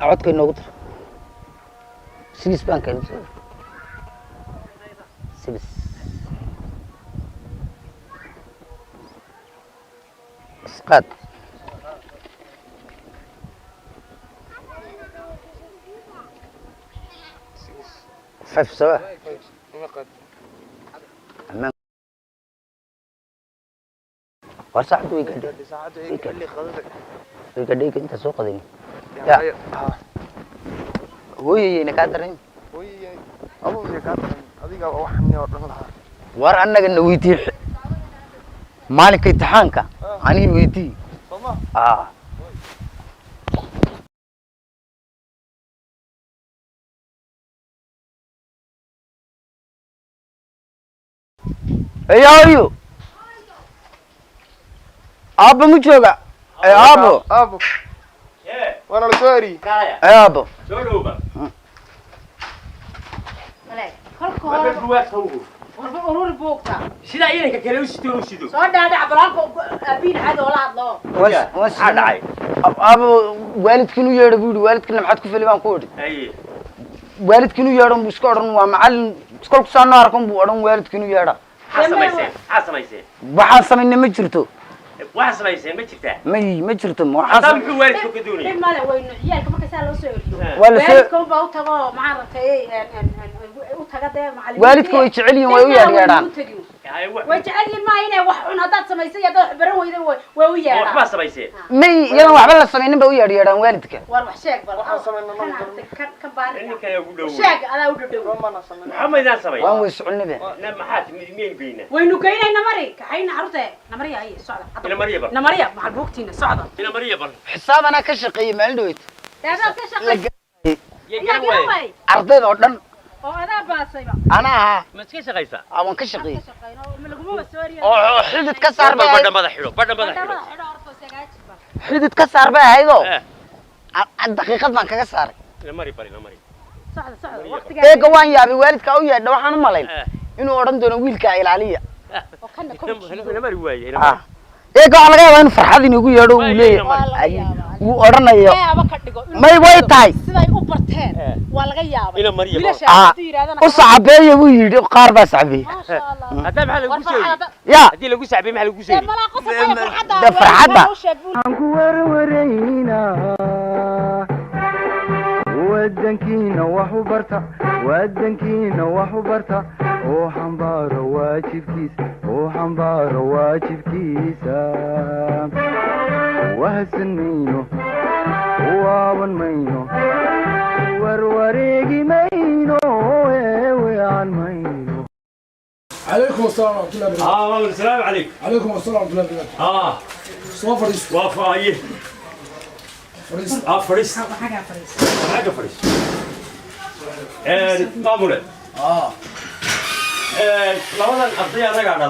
عود كي نقطة سيس بانك سيس اسقاط فايف سوا أمان ورسعت ويقدر ويقدر أنت سوق ذي يا وي نكادرين وي أبو نكادرين هذيك واحد war annaga weydii maalinka imtixaanka ani weydii ayo abo mu jooga abo وانا الكوري abo شلوبا مالك كل كور ورور بوقتا سيدا إنك كلوشتو وشدو صار ده عبرانكو أبين هذا ولا عضلو وش هذا abo waalidkinu yeedho buu waalidkina maxaad ku filibaan ku wadi أي waalidkinu yeedho buu iska oran waa macallin iskolku soo arkan buu oran waalidkinu yeedha waxaan samaynay ma jirto ma jirto ولا waalidku way jecel yihiin way u yeedhaan way jecel yihiin ma inay wax cun hadaad samaysay hadaad baran weyday way u yeedhaan waxba samaysay may iyaga waxba la samaynin ba u yeedhaan waalidka war wax sheeg bal waxaan samaynaa ka baan inka ugu dhow sheeg adaa u dhow maxamed aan samay waan way soconaba maxaad miyeen geeyna waynu geynayna mari kaxayna carruurta namariya ay socda ina mariya bal namariya maxal buugtiina socda ina mariya bal xisaab ana ka shaqeeyay maalin dhaweyd daadaa ka shaqeeyay ardayda oo dhan oo adaa baasayba ana aha ma iska shaqaysa aan ka shaqeeyay ma lagu ma sooriyo oo xidid ka saar baa badda madax xiro xidid ka saar baa haydo daqiiqad baan kaga saaray ina mari bari ina mari socda waqtiga eega waan yaabay waalidka u yeedho waxaan u malayn inuu oran doono wiilka ilaaliya oo kana ina mari waaye ina mari eega waxa laga yaabaa in farxad inuu yeedho uu leeyahay uu oranayo may way tahay siday u barteen waa laga yaabay ina mariya u sacabeeyo uu yiri qaar baa sacabeey hada maxaa lagu sheegay ya hadii lagu sacabeey maxaa lagu sheegay da farxada aan ku warwareyna wadankiina wax u barta oo xambaaro waajibkiisa wahsan mayno waaban mayno warwareegi mayno weecan mayno عليكم السلام ورحمة الله وبركاته. السلام عليكم. عليكم السلام ورحمة الله وبركاته. فريس. وافايه. فريس. فريس. حاجة فريس. طابولة. لولا الأرضية رجعنا